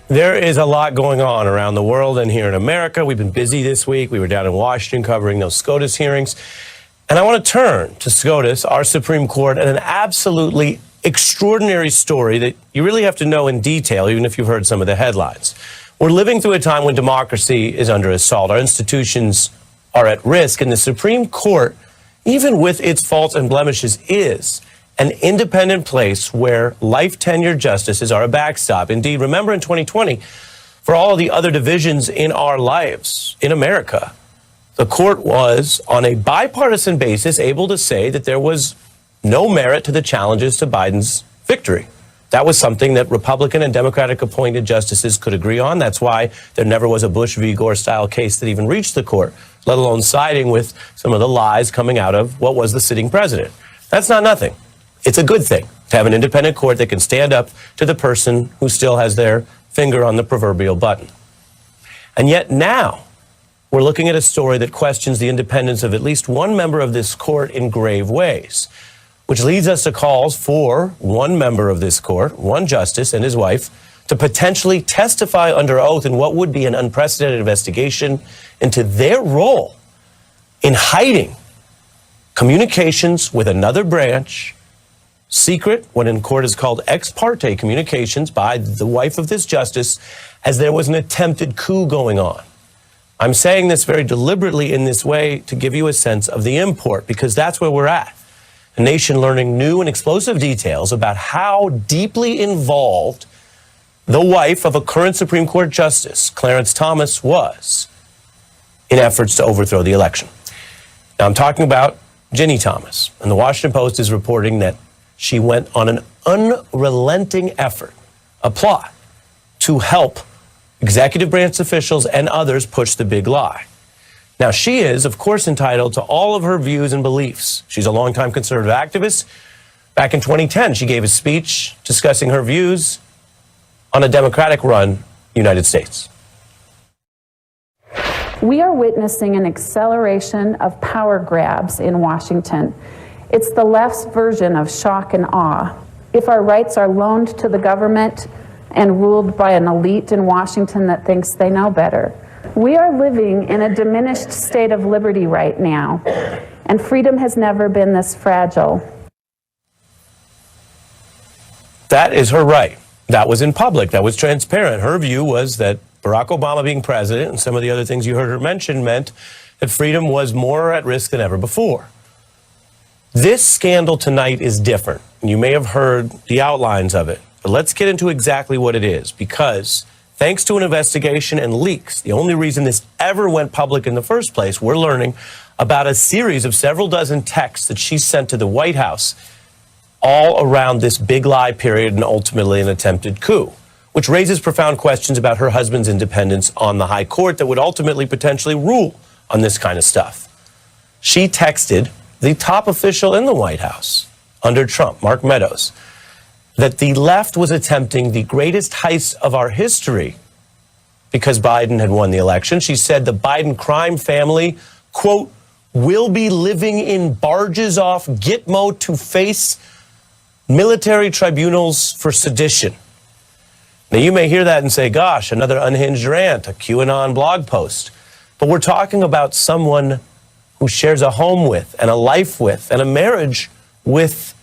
There is a lot going on around the world and here in America. We've been busy this week. We were down in Washington covering those SCOTUS hearings. And I want to turn to SCOTUS, our Supreme Court, and an absolutely extraordinary story that you really have to know in detail, even if you've heard some of the headlines. We're living through a time when democracy is under assault. Our institutions are at risk, and the Supreme Court, even with its faults and blemishes, is an independent place where life-tenured justices are a backstop. Indeed, remember in 2020, for all of the other divisions in our lives in America, the court was, on a bipartisan basis, able to say that there was no merit to the challenges to Biden's victory. That was something that Republican and Democratic appointed justices could agree on. That's why there never was a Bush v. Gore style case that even reached the court, let alone siding with some of the lies coming out of what was the sitting president. That's not nothing. It's a good thing to have an independent court that can stand up to the person who still has their finger on the proverbial button. And yet now we're looking at a story that questions the independence of at least one member of this court in grave ways, which leads us to calls for one member of this court, one justice and his wife, to potentially testify under oath in what would be an unprecedented investigation into their role in hiding communications with another branch, secret, what in court is called ex parte communications by the wife of this justice, as there was an attempted coup going on. I'm saying this very deliberately in this way to give you a sense of the import, because that's where we're at. A nation learning new and explosive details about how deeply involved the wife of a current Supreme Court Justice, Clarence Thomas, was in efforts to overthrow the election. Now, I'm talking about Ginny Thomas, and the Washington Post is reporting that she went on an unrelenting effort, a plot, to help executive branch officials and others push the big lie. Now, she is, of course, entitled to all of her views and beliefs. She's a longtime conservative activist. Back in 2010, she gave a speech discussing her views on a Democratic-run United States. We are witnessing an acceleration of power grabs in Washington. It's the left's version of shock and awe. If our rights are loaned to the government and ruled by an elite in Washington that thinks they know better, we are living in a diminished state of liberty right now, and freedom has never been this fragile. That is her right. That was in public. That was transparent. Her view was that Barack Obama being president and some of the other things you heard her mention meant that freedom was more at risk than ever before. This scandal tonight is different. You may have heard the outlines of it, but let's get into exactly what it is, because thanks to an investigation and leaks, the only reason this ever went public in the first place, we're learning about a series of several dozen texts that she sent to the White House all around this big lie period and ultimately an attempted coup, which raises profound questions about her husband's independence on the high court that would ultimately potentially rule on this kind of stuff. She texted the top official in the White House under Trump, Mark Meadows, that the left was attempting the greatest heist of our history because Biden had won the election. She said the Biden crime family, quote, will be living in barges off Gitmo to face military tribunals for sedition. Now, you may hear that and say, gosh, another unhinged rant, a QAnon blog post. But we're talking about someone who shares a home with and a life with and a marriage with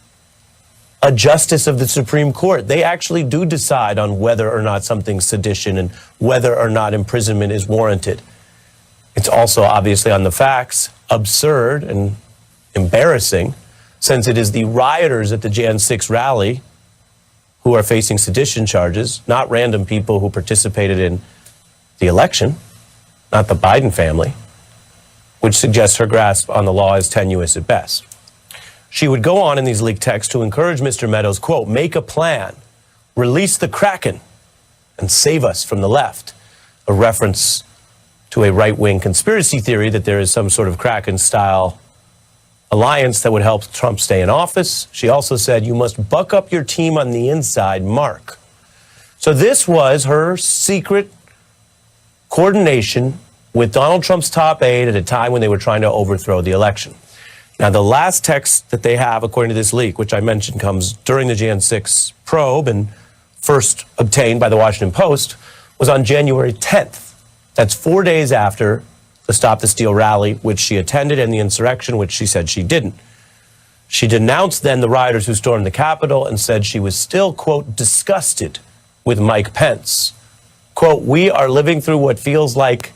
a justice of the Supreme Court. They actually do decide on whether or not something's sedition and whether or not imprisonment is warranted. It's also obviously on the facts absurd and embarrassing, since it is the rioters at the Jan 6 rally who are facing sedition charges, not random people who participated in the election, not the Biden family, which suggests her grasp on the law is tenuous at best. She would go on in these leaked texts to encourage Mr. Meadows, quote, make a plan, release the Kraken, and save us from the left, a reference to a right-wing conspiracy theory that there is some sort of Kraken-style alliance that would help Trump stay in office. She also said, you must buck up your team on the inside, Mark. So this was her secret coordination with Donald Trump's top aide at a time when they were trying to overthrow the election. Now, the last text that they have, according to this leak, which I mentioned comes during the Jan 6 probe and first obtained by the Washington Post, was on January 10th. That's 4 days after the Stop the Steal rally, which she attended, and the insurrection, which she said she didn't. She denounced then the rioters who stormed the Capitol and said she was still, quote, disgusted with Mike Pence. Quote, we are living through what feels like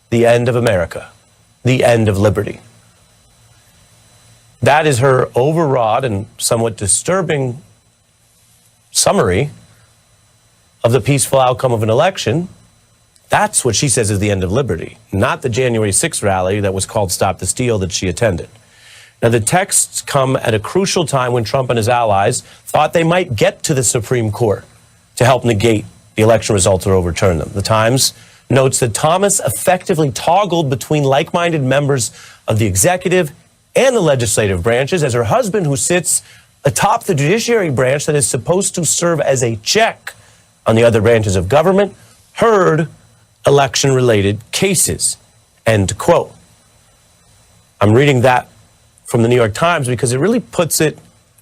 the end of America, the end of liberty. That is her overwrought and somewhat disturbing summary of the peaceful outcome of an election. That's what she says is the end of liberty, not the January 6th rally that was called Stop the Steal that she attended. Now, the texts come at a crucial time when Trump and his allies thought they might get to the Supreme Court to help negate the election results or overturn them. The Times notes that Thomas effectively toggled between like-minded members of the executive and the legislative branches as her husband, who sits atop the judiciary branch that is supposed to serve as a check on the other branches of government, heard election-related cases, end quote. I'm reading that from the New York Times because it really puts it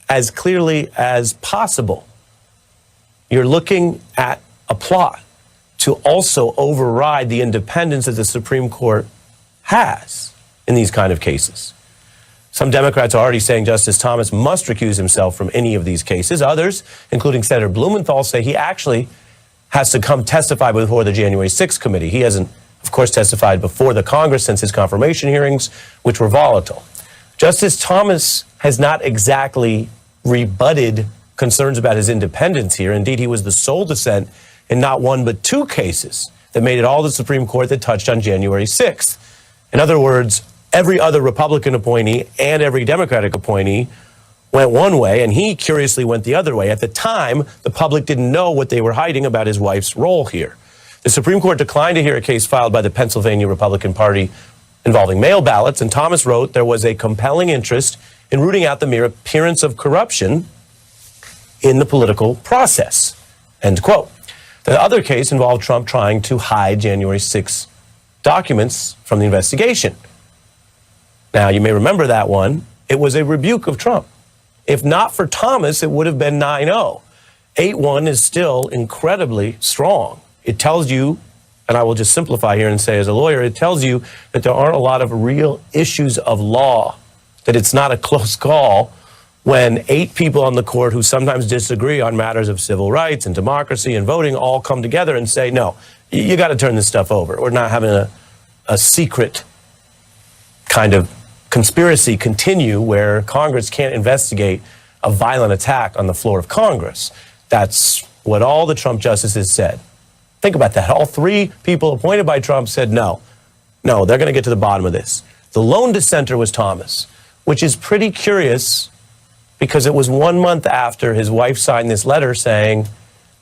as clearly as possible. You're looking at a plot to also override the independence that the Supreme Court has in these kind of cases. Some Democrats are already saying Justice Thomas must recuse himself from any of these cases. Others, including Senator Blumenthal, say he actually has to come testify before the January 6th committee. He hasn't, of course, testified before the Congress since his confirmation hearings, which were volatile. Justice Thomas has not exactly rebutted concerns about his independence here. Indeed, he was the sole dissent in not one but two cases that made it all the Supreme Court that touched on January 6th. In other words, every other Republican appointee and every Democratic appointee went one way, and he curiously went the other way. At the time, the public didn't know what they were hiding about his wife's role here. The Supreme Court declined to hear a case filed by the Pennsylvania Republican Party involving mail ballots, and Thomas wrote there was a compelling interest in rooting out the mere appearance of corruption in the political process, end quote. The other case involved Trump trying to hide January 6 documents from the investigation. Now, you may remember that one. It was a rebuke of Trump. If not for Thomas, it would have been 9-0. 8-1 is still incredibly strong. It tells you, and I will just simplify here and say as a lawyer, it tells you that there aren't a lot of real issues of law, that it's not a close call when 8 people on the court who sometimes disagree on matters of civil rights and democracy and voting all come together and say, no, you got to turn this stuff over. We're not having a secret kind of conspiracy continue where Congress can't investigate a violent attack on the floor of Congress. That's what all the Trump justices said. Think about that. All 3 people appointed by Trump said no, they're going to get to the bottom of this. The lone dissenter was Thomas, which is pretty curious because it was 1 month after his wife signed this letter saying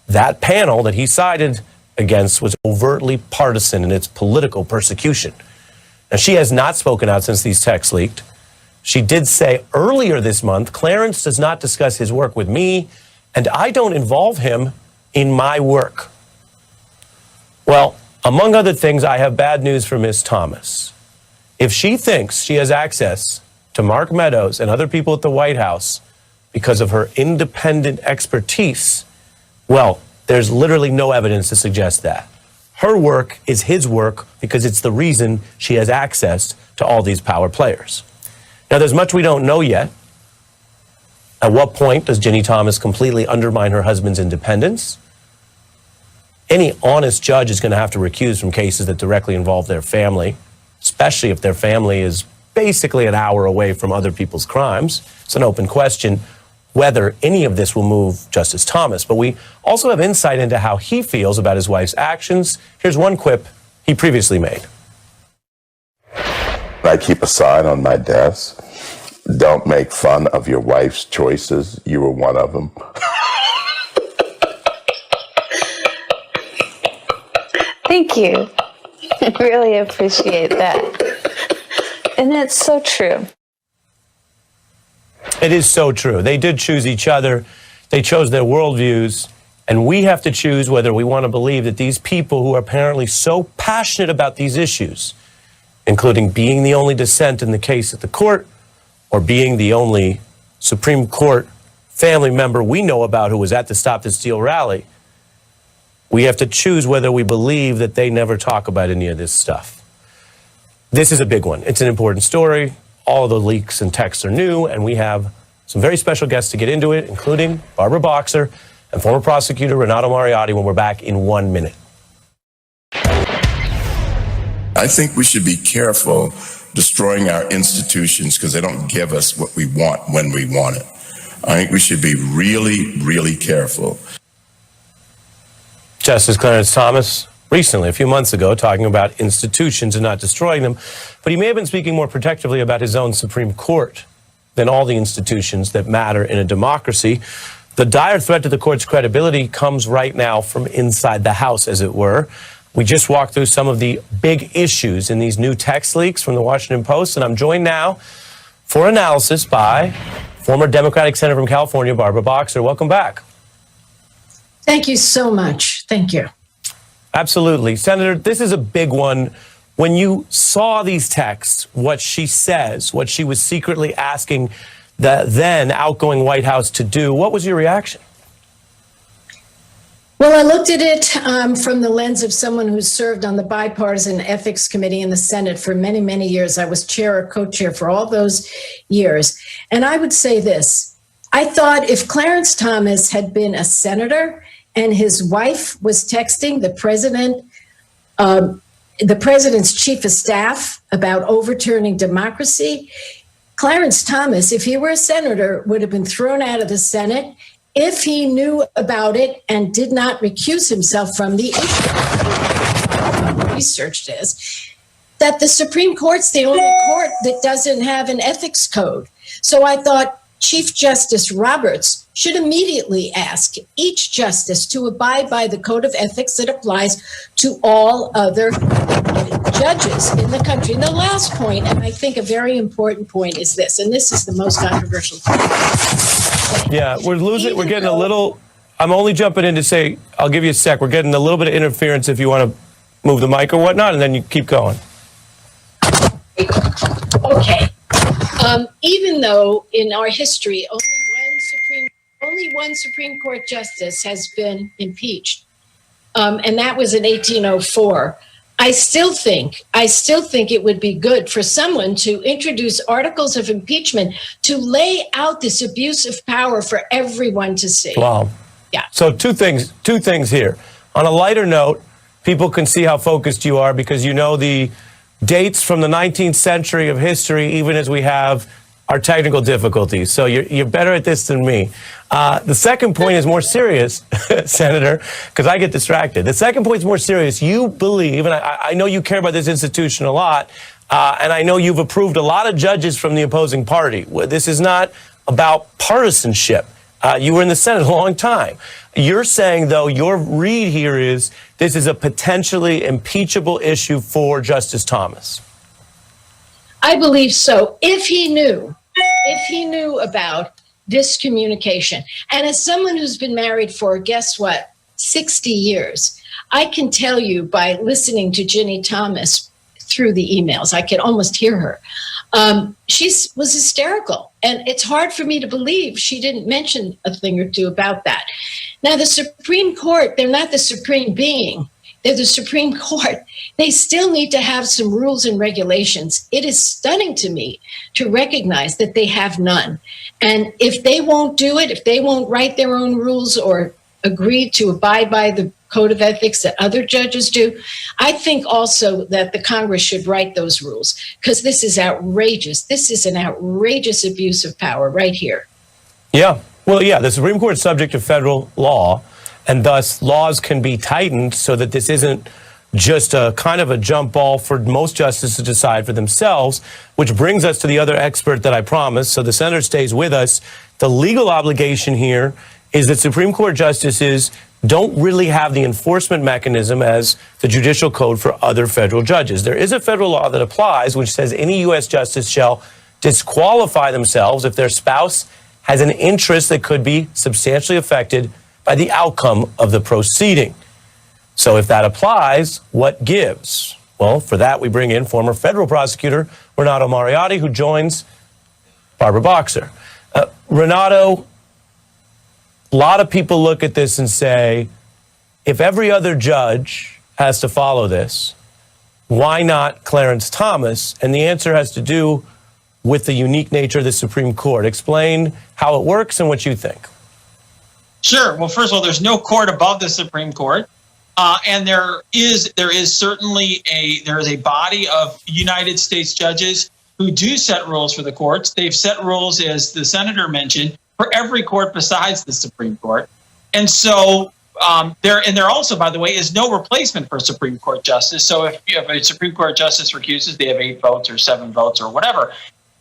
that panel that he sided against was overtly partisan in its political persecution. Now, she has not spoken out since these texts leaked. She did say earlier this month, Clarence does not discuss his work with me, and I don't involve him in my work. Well, among other things, I have bad news for Ms. Thomas. If she thinks she has access to Mark Meadows and other people at the White House because of her independent expertise, well, there's literally no evidence to suggest that. Her work is his work because it's the reason she has access to all these power players. Now, there's much we don't know yet. At what point does Ginny Thomas completely undermine her husband's independence? Any honest judge is going to have to recuse from cases that directly involve their family, especially if their family is basically an hour away from other people's crimes. It's an open question whether any of this will move Justice Thomas. But we also have insight into how he feels about his wife's actions. Here's one quip he previously made. I keep a sign on my desk. Don't make fun of your wife's choices. You were one of them. Thank you. I really appreciate that. And it's so true. It is so true. They did choose each other. They chose their worldviews. And we have to choose whether we want to believe that these people who are apparently so passionate about these issues, including being the only dissent in the case at the court or being the only Supreme Court family member we know about who was at the Stop the Steal rally, We have to choose whether we believe that they never talk about any of this stuff. This is a big one. It's an important story. All of the leaks and texts are new, and we have some very special guests to get into it, including Barbara Boxer and former prosecutor Renato Mariotti when we're back in 1 minute. I think we should be careful destroying our institutions because they don't give us what we want when we want it. I think we should be really, really careful. Justice Clarence Thomas recently, a few months ago, talking about institutions and not destroying them, but he may have been speaking more protectively about his own Supreme Court than all the institutions that matter in a democracy. The dire threat to the court's credibility comes right now from inside the House, as it were. We just walked through some of the big issues in these new text leaks from the Washington Post, and I'm joined now for analysis by former Democratic Senator from California, Barbara Boxer. Welcome back. Thank you so much. Thank you. Absolutely. Senator, this is a big one. When you saw these texts, what she says, what she was secretly asking the then outgoing White House to do, what was your reaction? Well, I looked at it from the lens of someone who served on the Bipartisan Ethics Committee in the Senate for many, many years. I was chair or co-chair for all those years. And I would say this. I thought if Clarence Thomas had been a senator and his wife was texting the president's chief of staff about overturning democracy, Clarence Thomas, if he were a senator, would have been thrown out of the Senate if he knew about it and did not recuse himself from the issue. Researched is that the Supreme Court's the only court that doesn't have an ethics code. So I thought Chief Justice Roberts should immediately ask each justice to abide by the code of ethics that applies to all other judges in the country. And the last point, and I think a very important point, is this, and this is the most controversial point. Yeah, we're getting a little, I'm only jumping in to say, I'll give you a sec. We're getting a little bit of interference if you want to move the mic or whatnot, and then you keep going. Okay. Even though in our history, only one Supreme Court justice has been impeached, and that was in 1804. I still think it would be good for someone to introduce articles of impeachment to lay out this abuse of power for everyone to see. Wow. Yeah. So two things here. On a lighter note, people can see how focused you are because you know the dates from the 19th century of history, even as we have our technical difficulties. So you're better at this than me. The second point is more serious, Senator, because I get distracted. The second point is more serious. You believe, and I know you care about this institution a lot, and I know you've approved a lot of judges from the opposing party. This is not about partisanship. You were in the Senate a long time. You're saying, though, your read here is this is a potentially impeachable issue for Justice Thomas. I believe so. If he knew about this communication. And as someone who's been married for, guess what, 60 years, I can tell you by listening to Ginny Thomas through the emails, I could almost hear her. She was hysterical. And it's hard for me to believe she didn't mention a thing or two about that. Now, the Supreme Court, they're not the supreme being. They're the Supreme Court. They still need to have some rules and regulations. It is stunning to me to recognize that they have none. And if they won't do it, if they won't write their own rules or agree to abide by the code of ethics that other judges do, I think also that the Congress should write those rules because this is outrageous. This is an outrageous abuse of power right here. Yeah. Well, yeah, the Supreme Court is subject to federal law, and thus laws can be tightened so that this isn't just a kind of a jump ball for most justices to decide for themselves, which brings us to the other expert that I promised. So the senator stays with us. The legal obligation here is that Supreme Court justices don't really have the enforcement mechanism as the judicial code for other federal judges. There is a federal law that applies, which says any U.S. justice shall disqualify themselves if their spouse has an interest that could be substantially affected by the outcome of the proceeding. So if that applies, what gives? Well, for that, we bring in former federal prosecutor Renato Mariotti, who joins Barbara Boxer. Renato, a lot of people look at this and say, if every other judge has to follow this, why not Clarence Thomas? And the answer has to do with the unique nature of the Supreme Court. Explain how it works and what you think. Sure. Well, first of all, there's no court above the Supreme Court. And there is certainly a body of United States judges who do set rules for the courts. They've set rules, as the senator mentioned, for every court besides the Supreme Court. And so there also, by the way, is no replacement for a Supreme Court justice. So if you have a Supreme Court justice recuses, they have 8 votes or 7 votes or whatever.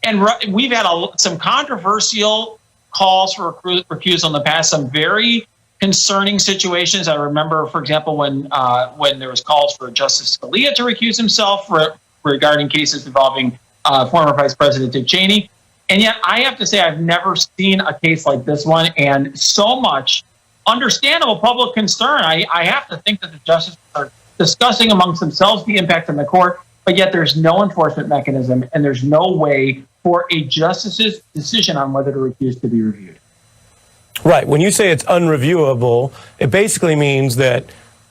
And we've had some controversial calls for recusal in the past, some very concerning situations. I remember, for example, when there was calls for Justice Scalia to recuse himself regarding cases involving former Vice President Dick Cheney. And yet I have to say I've never seen a case like this one, and so much understandable public concern. I have to think that the justices are discussing amongst themselves the impact on the court, but yet there's no enforcement mechanism and there's no way for a justice's decision on whether to recuse to be reviewed. Right. When you say it's unreviewable, it basically means that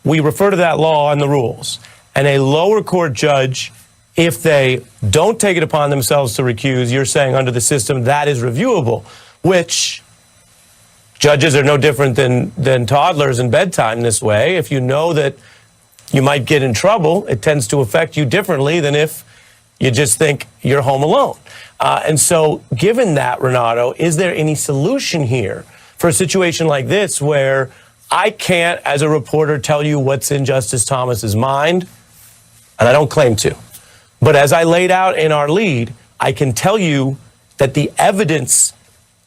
we refer to that law and the rules. And a lower court judge, if they don't take it upon themselves to recuse, you're saying under the system that is reviewable, which judges are no different than toddlers in bedtime this way. If you know that you might get in trouble, it tends to affect you differently than if you just think you're home alone. And so given that, Renato, is there any solution here for a situation like this where I can't, as a reporter, tell you what's in Justice Thomas's mind, and I don't claim to. But as I laid out in our lead, I can tell you that the evidence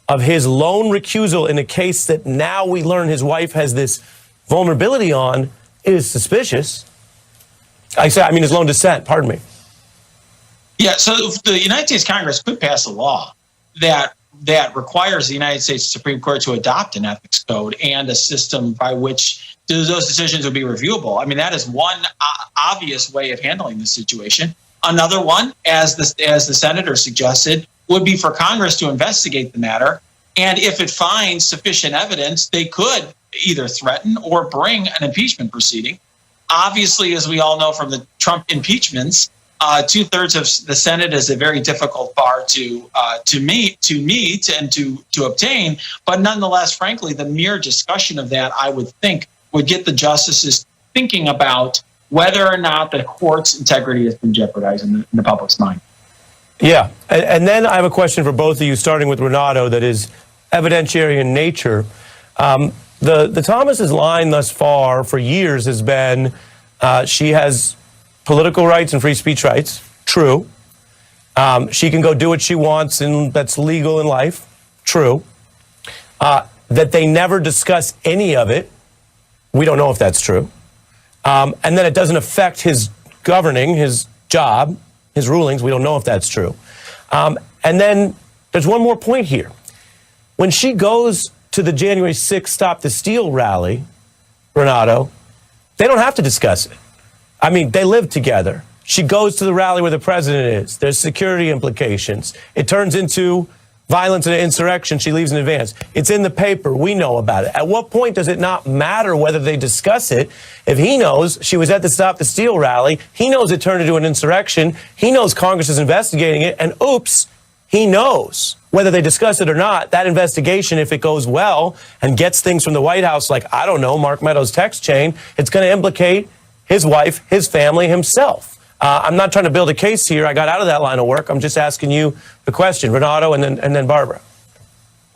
of his lone recusal in a case that now we learn his wife has this vulnerability on is suspicious. His lone dissent, pardon me. Yeah, so the United States Congress could pass a law that requires the United States Supreme Court to adopt an ethics code and a system by which those decisions would be reviewable. I mean, that is one obvious way of handling the situation. Another one, as the senator suggested, would be for Congress to investigate the matter. And if it finds sufficient evidence, they could either threaten or bring an impeachment proceeding. Obviously, as we all know from the Trump impeachments, 2/3 of the Senate is a very difficult bar to meet and to obtain. But nonetheless, frankly, the mere discussion of that, I would think, would get the justices thinking about whether or not the court's integrity has been jeopardized in the public's mind. Yeah, and then I have a question for both of you, starting with Renato, that is evidentiary in nature. The Thomas's line thus far for years has been she has political rights and free speech rights. True. She can go do what she wants, and that's legal in life. True. That they never discuss any of it. We don't know if that's true. And then it doesn't affect his governing, his job, his rulings. We don't know if that's true. And then there's one more point here. When she goes to the January 6th Stop the Steal rally, Renato, they don't have to discuss it. I mean, they live together. She goes to the rally where the president is. There's security implications. It turns into violence and insurrection. She leaves in advance. It's in the paper. We know about it. At what point does it not matter whether they discuss it? If he knows she was at the Stop the Steal rally, he knows it turned into an insurrection, he knows Congress is investigating it, and oops, he knows whether they discuss it or not. That investigation, if it goes well and gets things from the White House, like, I don't know, Mark Meadows' text chain, it's going to implicate his wife, his family, himself. I'm not trying to build a case here. I got out of that line of work. I'm just asking you the question, Renato, and then Barbara.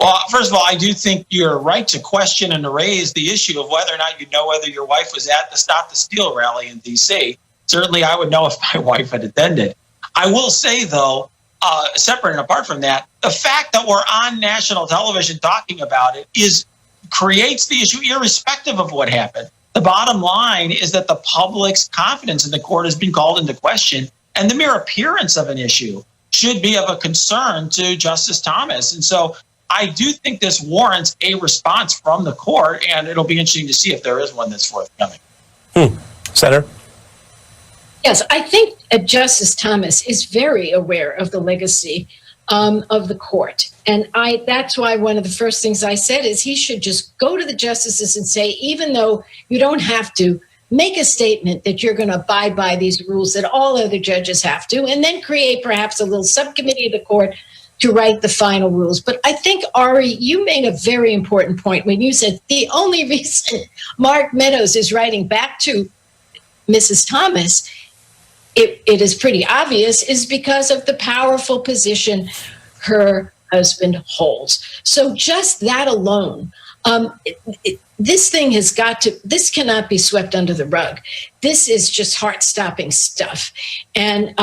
Well, first of all, I do think you're right to question and to raise the issue of whether or not you know whether your wife was at the Stop the Steal rally in D.C. Certainly, I would know if my wife had attended. I will say, though, separate and apart from that, the fact that we're on national television talking about it creates the issue irrespective of what happened. The bottom line is that the public's confidence in the court has been called into question, and the mere appearance of an issue should be of a concern to Justice Thomas. And so I do think this warrants a response from the court, and it'll be interesting to see if there is one that's forthcoming. Senator? Yes, I think Justice Thomas is very aware of the legacy of the court. And that's why one of the first things I said is he should just go to the justices and say, even though you don't have to, make a statement that you're going to abide by these rules that all other judges have to, and then create perhaps a little subcommittee of the court to write the final rules. But I think, Ari, you made a very important point when you said the only reason Mark Meadows is writing back to Mrs. Thomas, it is pretty obvious, is because of the powerful position her husband holds. So just that alone, this thing this cannot be swept under the rug. This is just heart-stopping stuff. And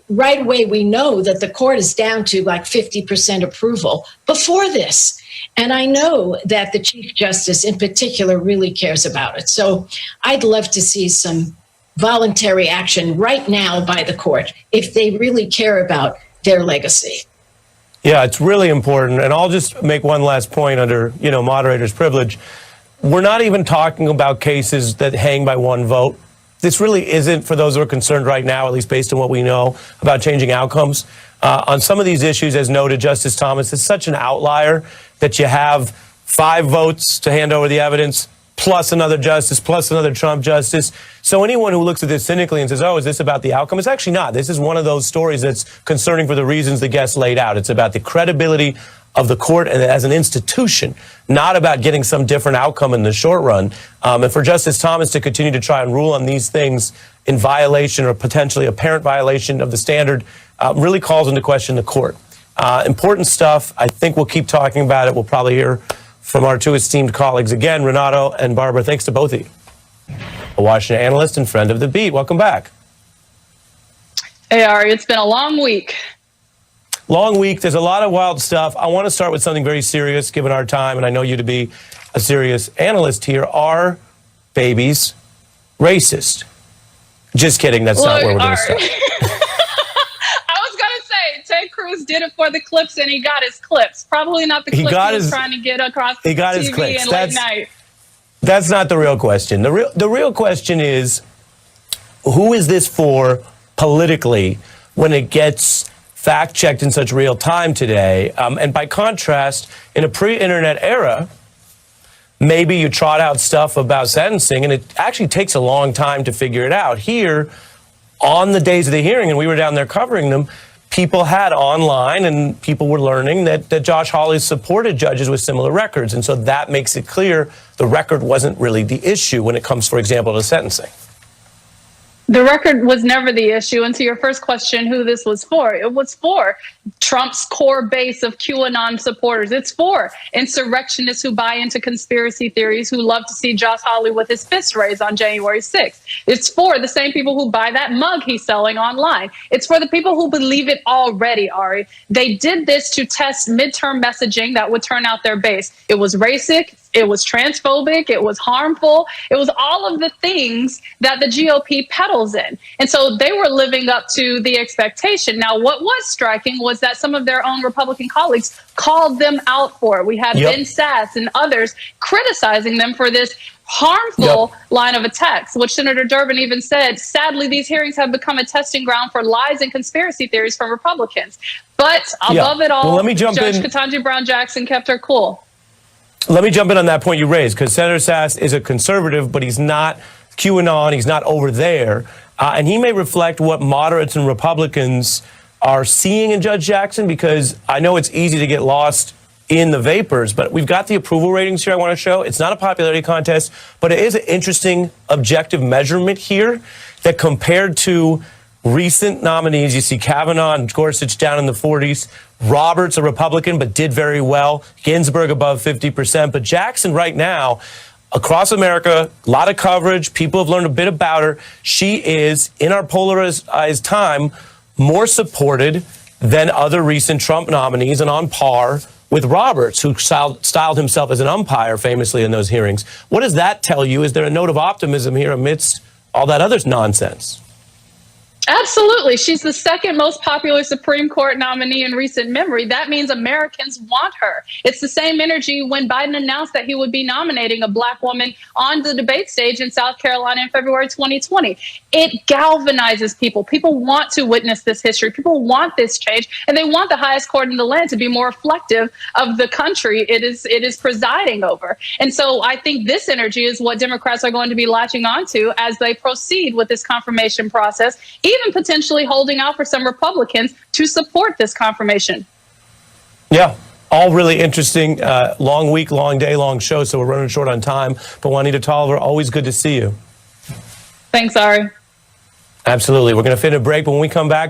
right away, we know that the court is down to like 50% approval before this. And I know that the Chief Justice in particular really cares about it. So I'd love to see some voluntary action right now by the court if they really care about their legacy. Yeah, it's really important. And I'll just make one last point under, moderator's privilege. We're not even talking about cases that hang by one vote. This really isn't, for those who are concerned right now, at least based on what we know about changing outcomes. On some of these issues, as noted, Justice Thomas, it's such an outlier that you have 5 votes to hand over the evidence, plus another justice, plus another Trump justice. So anyone who looks at this cynically and says, oh, is this about the outcome? It's actually not. This is one of those stories that's concerning for the reasons the guest laid out. It's about the credibility of the court and as an institution, not about getting some different outcome in the short run. And for Justice Thomas to continue to try and rule on these things in violation or potentially apparent violation of the standard really calls into question the court. Important stuff. I think we'll keep talking about it. We'll probably hear from our 2 esteemed colleagues again, Renato and Barbara. Thanks to both of you. A Washington analyst and friend of the beat. Welcome back. Hey, Ari, it's been a long week. Long week. There's a lot of wild stuff. I want to start with something very serious, given our time, and I know you to be a serious analyst here. Are babies racist? Just kidding. That's not where we're going to start. I was going to say, Ted Cruz did it for the clips, and he got his clips. Probably not the clips he was trying to get across the TV and late night. That's not the real question. The real question is, who is this for politically when it gets fact-checked in such real time today? And by contrast, in a pre-internet era, maybe you trot out stuff about sentencing, and it actually takes a long time to figure it out. Here, on the days of the hearing, and we were down there covering them, people had online, and people were learning that Josh Hawley supported judges with similar records. And so that makes it clear the record wasn't really the issue when it comes, for example, to sentencing. The record was never the issue. And to your first question, who this was for, it was for Trump's core base of QAnon supporters. It's for insurrectionists who buy into conspiracy theories, who love to see Josh Hawley with his fist raised on January 6th. It's for the same people who buy that mug he's selling online. It's for the people who believe it already, Ari. They did this to test midterm messaging that would turn out their base. It was racist. It was transphobic. It was harmful. It was all of the things that the GOP peddles in. And so they were living up to the expectation. Now, what was striking was that some of their own Republican colleagues called them out for it. We had Ben Sass and others criticizing them for this harmful line of attacks, which Senator Durbin even said, sadly, these hearings have become a testing ground for lies and conspiracy theories from Republicans. But above it all, well, let me jump Judge in. Ketanji Brown Jackson kept her cool. Let me jump in on that point you raised, because Senator Sass is a conservative, but he's not QAnon. He's not over there. And he may reflect what moderates and Republicans are seeing in Judge Jackson, because I know it's easy to get lost in the vapors, but we've got the approval ratings here I want to show. It's not a popularity contest, but it is an interesting objective measurement here that compared to recent nominees, you see Kavanaugh and Gorsuch down in the 40s. Roberts, a Republican, but did very well. Ginsburg above 50%. But Jackson right now, across America, a lot of coverage. People have learned a bit about her. She is, in our polarized time, more supported than other recent Trump nominees and on par with Roberts, who styled himself as an umpire famously in those hearings. What does that tell you? Is there a note of optimism here amidst all that other nonsense? Absolutely. She's the second most popular Supreme Court nominee in recent memory. That means Americans want her. It's the same energy when Biden announced that he would be nominating a Black woman on the debate stage in South Carolina in February 2020. It galvanizes people. People want to witness this history. People want this change, and they want the highest court in the land to be more reflective of the country it is presiding over. And so I think this energy is what Democrats are going to be latching onto as they proceed with this confirmation process, even potentially holding out for some Republicans to support this confirmation. Yeah, all really interesting. Long week, long day, long show, so we're running short on time. But Juanita Tolliver, always good to see you. Thanks, Ari. Absolutely. We're going to fit a break, but when we come back,